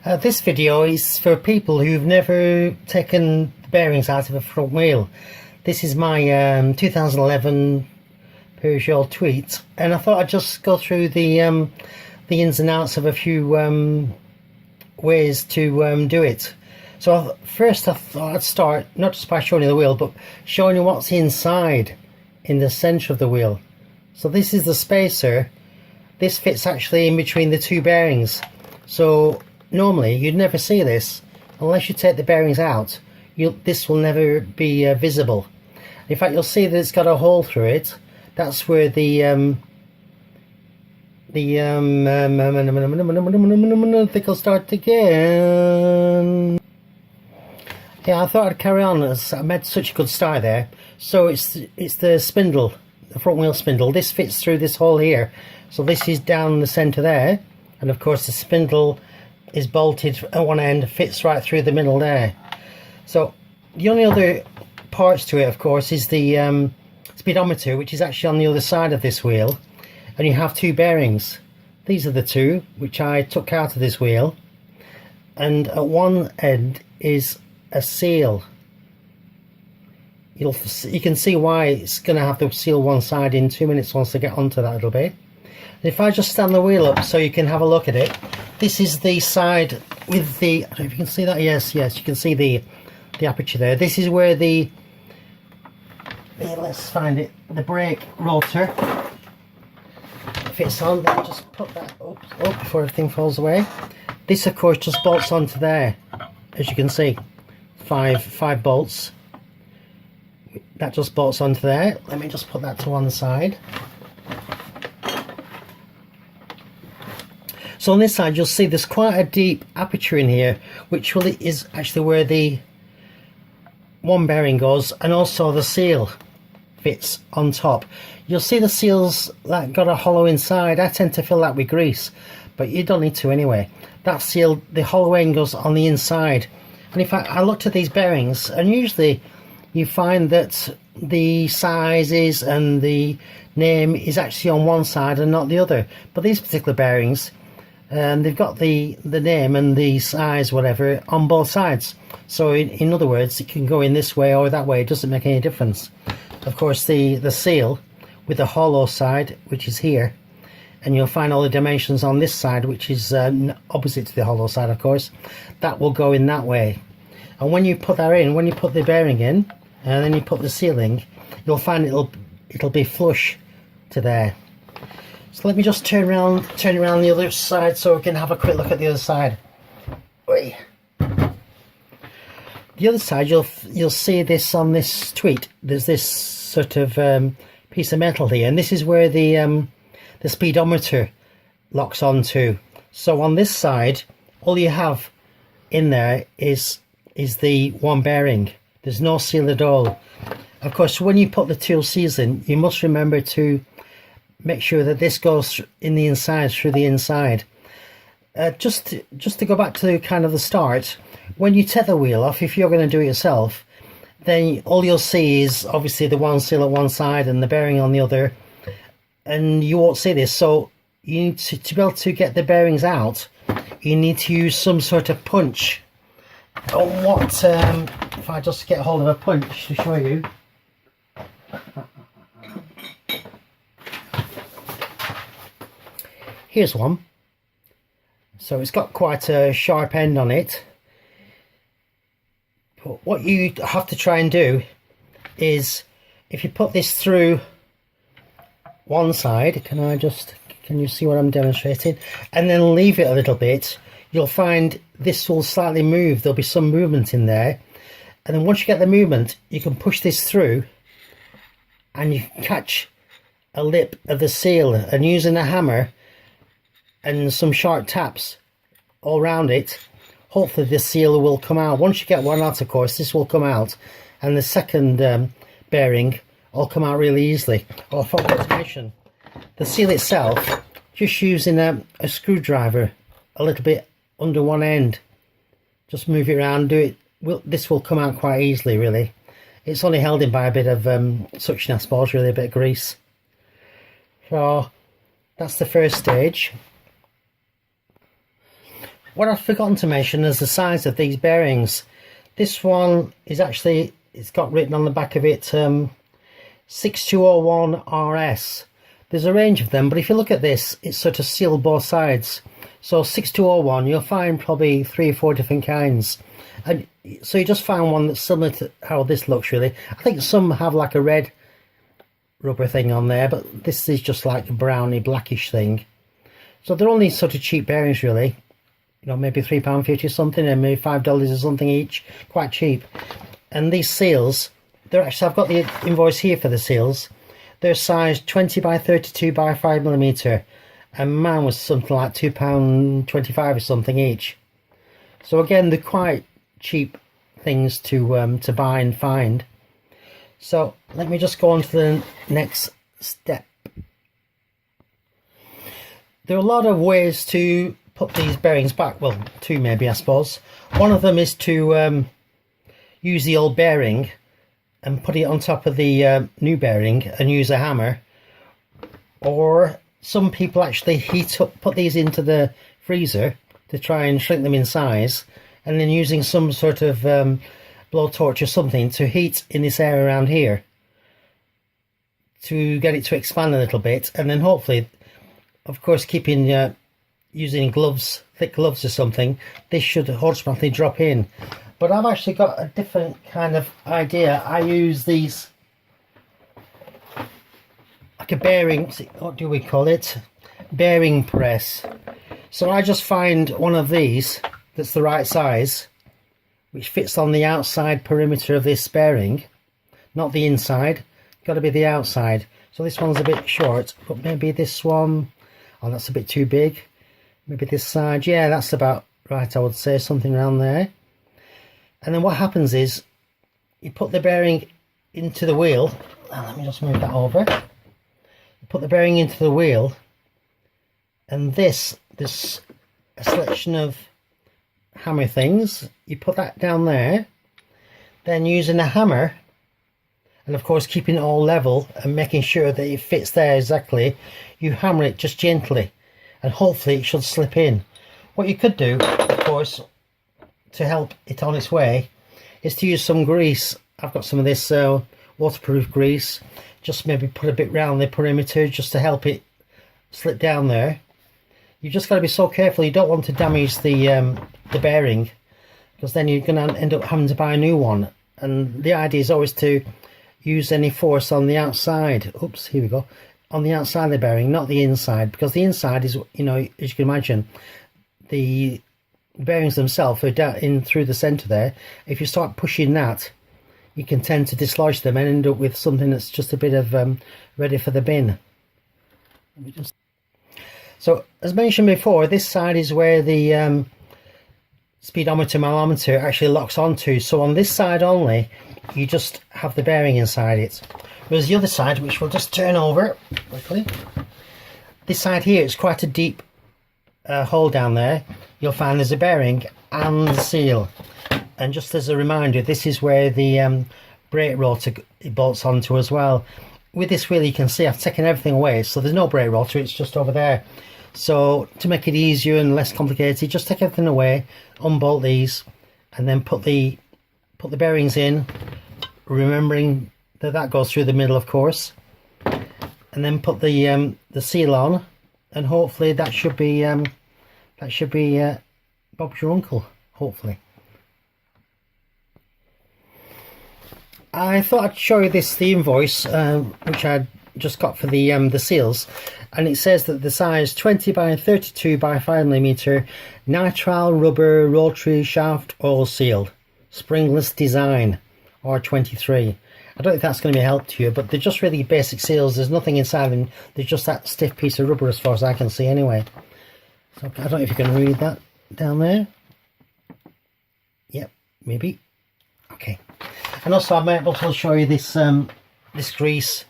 This video is for people who've never taken the bearings out of a front wheel. This is my 2011 Peugeot Tweet, and I thought I'd just go through the ins and outs of a few ways to do it. So first I thought I'd start not just by showing you the wheel, but showing you what's inside in the centre of the wheel. So this is the spacer. This fits actually in between the two bearings. So normally you'd never see this unless you take the bearings out. This will never be visible. In fact, you'll see that it's got a hole through it. That's where the I think I'll start again. Yeah, I thought I'd carry on as I made such a good start there. So it's the spindle, the front wheel spindle. This fits through this hole here. So this is down the centre there, and of course the spindle is bolted at one end, fits right through the middle there. So the only other parts to it, of course, is the speedometer, which is actually on the other side of this wheel, and you have two bearings. These are the two which I took out of this wheel, and at one end is a seal. You can see why it's going to have to seal one side in 2 minutes once I get onto that a little bit. If I just stand the wheel up so you can have a look at it, this is the side with the, I don't know if you can see that, yes, you can see the aperture there. This is where the let's find it, the brake rotor fits on. Let me just put that up before everything falls away. This of course just bolts onto there, as you can see, five bolts. That just bolts onto there. Let me just put that to one side. So on this side you'll see there's quite a deep aperture in here, which really is actually where the one bearing goes, and also the seal fits on top. You'll see the seals that got a hollow inside. I tend to fill that with grease, but you don't need to anyway. That seal, the hollow end goes on the inside. And in fact, I looked at these bearings, and usually you find that the sizes and the name is actually on one side and not the other. But these particular bearings, they've got the name and the size, whatever, on both sides. So in other words, it can go in this way or that way. It doesn't make any difference. Of course, the seal with the hollow side, which is here, and you'll find all the dimensions on this side, which is opposite to the hollow side, of course, that will go in that way. And when you put that in, when you put the bearing in and then you put the seal in, you'll find it'll be flush to there. So let me just turn around the other side so we can have a quick look at the other side. Oi. The other side, you'll see this on this Tweet. There's this sort of piece of metal here, and this is where the speedometer locks onto. So on this side, all you have in there is the one bearing. There's no seal at all. Of course, when you put the two seals in, you must remember to make sure that this goes in the inside, through the inside. Just to go back to kind of the start, when you take the wheel off, if you're going to do it yourself, then all you'll see is obviously the one seal at one side and the bearing on the other, and you won't see this. So you need to be able to get the bearings out, you need to use some sort of punch. On what, if I just get hold of a punch to show you. Here's one. So it's got quite a sharp end on it. But what you have to try and do is, if you put this through one side, can you see what I'm demonstrating? And then leave it a little bit, you'll find this will slightly move. There'll be some movement in there. And then once you get the movement, you can push this through and you can catch a lip of the seal, and using a hammer and some sharp taps all around it, hopefully this seal will come out. Once you get one out, of course, this will come out, and the second bearing will come out really easily. Oh, I forgot to mention, the seal itself, just using a screwdriver a little bit under one end, just move it around, this will come out quite easily, really. It's only held in by a bit of suction, I suppose, really, a bit of grease. So that's the first stage. What I've forgotten to mention is the size of these bearings. This one is actually, it's got written on the back of it 6201 RS. There's a range of them, but if you look at this, it's sort of sealed both sides. So 6201, you'll find probably 3 or 4 different kinds. And so you just found one that's similar to how this looks, really. I think some have like a red rubber thing on there, but this is just like a browny blackish thing. So they're only sort of cheap bearings, really. You know, maybe £3.50 or something, and maybe $5 or something each. Quite cheap. And these seals, they're actually, I've got the invoice here for the seals. They're sized 20 by 32 by 5mm, and mine was something like £2.25 or something each. So again, they're quite cheap things to buy and find. So let me just go on to the next step. There are a lot of ways to put these bearings back. Well, 2 maybe, I suppose. One of them is to use the old bearing and put it on top of the new bearing and use a hammer. Or some people actually put these into the freezer to try and shrink them in size, and then using some sort of blowtorch or something to heat in this area around here to get it to expand a little bit, and then hopefully, of course, keeping using gloves, thick gloves or something, this should automatically drop in. But I've actually got a different kind of idea. I use these like a bearing, what do we call it? Bearing press. So I just find one of these that's the right size, which fits on the outside perimeter of this bearing, not the inside. Got to be the outside. So this one's a bit short, but maybe this one, oh, that's a bit too big. Maybe this side, yeah, that's about right, I would say, something around there. And then what happens is you put the bearing into the wheel. Let me just move that over. You put the bearing into the wheel, and this a selection of hammer things. You put that down there, then using a hammer, and of course keeping it all level and making sure that it fits there exactly, you hammer it just gently, and hopefully it should slip in. What you could do, of course, to help it on its way, is to use some grease. I've got some of this waterproof grease. Just maybe put a bit round the perimeter just to help it slip down there. You've just got to be so careful. You don't want to damage the bearing, because then you're going to end up having to buy a new one. And the idea is always to use any force on the outside. Oops, here we go. On the outside of the bearing, not the inside, because the inside is, you know, as you can imagine, the bearings themselves are down in through the center there. If you start pushing that, you can tend to dislodge them and end up with something that's just a bit of ready for the bin. So as mentioned before, this side is where the speedometer mileometer actually locks onto. So on this side only, you just have the bearing inside it. Whereas the other side, which we'll just turn over quickly, this side here is quite a deep hole down there. You'll find there's a bearing and the seal. And just as a reminder, this is where the brake rotor bolts onto as well. With this wheel, you can see I've taken everything away, so there's no brake rotor, it's just over there. So to make it easier and less complicated, just take everything away, unbolt these, and then put the bearings in, remembering that goes through the middle, of course, and then put the seal on, and hopefully that should be Bob's your uncle, hopefully. I thought I'd show you the invoice which I just got for the seals, and it says that the size 20 by 32 by 5mm nitrile rubber rotary shaft oil seal, springless design, R23. I don't think that's going to be a help to you, but they're just really basic seals. There's nothing inside them. They're just that stiff piece of rubber as far as I can see anyway. So I don't know if you can read that down there. Yep, maybe. Okay. And also I'm able to show you this this grease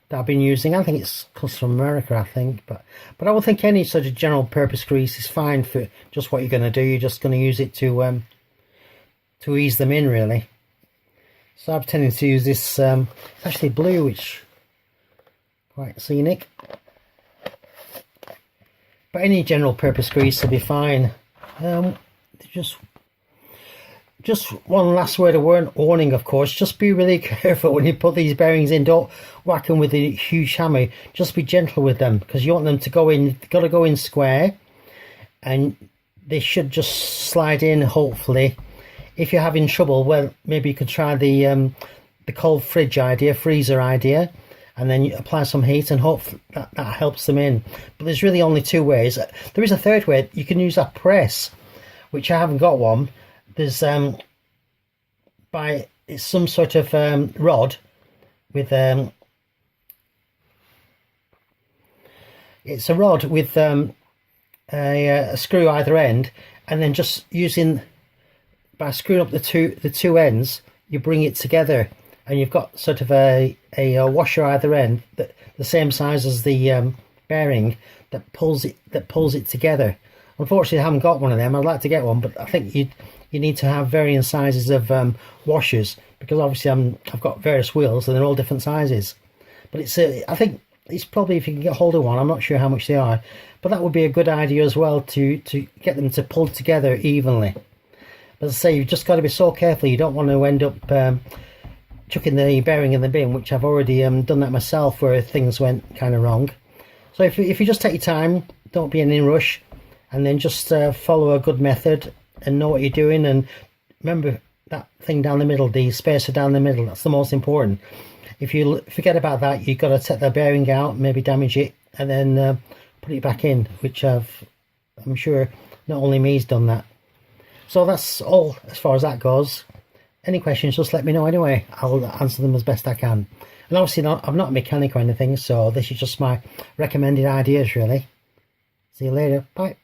that I've been using. I think it comes from America, I think, but I would think any sort of general purpose grease is fine for just what you're going to do. You're just going to use it to ease them in, really. So I'm tending to use this actually blue, which quite scenic. But any general purpose grease will be fine. Just one last word of warning, of course. Just be really careful when you put these bearings in. Don't whack them with a huge hammer. Just be gentle with them, because you want them to go in. You've got to go in square, and they should just slide in, hopefully. If you're having trouble, well, maybe you could try the cold freezer idea, and then you apply some heat, and hope that helps them in. But there's really only two ways. There is a third way. You can use a press, which I haven't got one. There's it's some sort of rod with it's a rod with a screw either end, and then just by screwing up the two ends, you bring it together, and you've got sort of a washer either end, that the same size as the bearing, that pulls it together. Unfortunately, I haven't got one of them. I'd like to get one, but I think you need to have varying sizes of washers, because obviously I've got various wheels and they're all different sizes. But I think it's probably, if you can get hold of one, I'm not sure how much they are, but that would be a good idea as well, to get them to pull together evenly. But as I say, you've just got to be so careful. You don't want to end up chucking the bearing in the bin, which I've already done that myself, where things went kind of wrong. So if you just take your time, don't be in any rush, and then just follow a good method and know what you're doing. And remember that thing down the middle, the spacer down the middle, that's the most important. If you forget about that, you've got to take the bearing out, maybe damage it, and then put it back in, which I'm sure not only me's done that. So that's all as far as that goes. Any questions, just let me know anyway. I'll answer them as best I can. And obviously I'm not a mechanic or anything, so this is just my recommended ideas, really. See you later. Bye.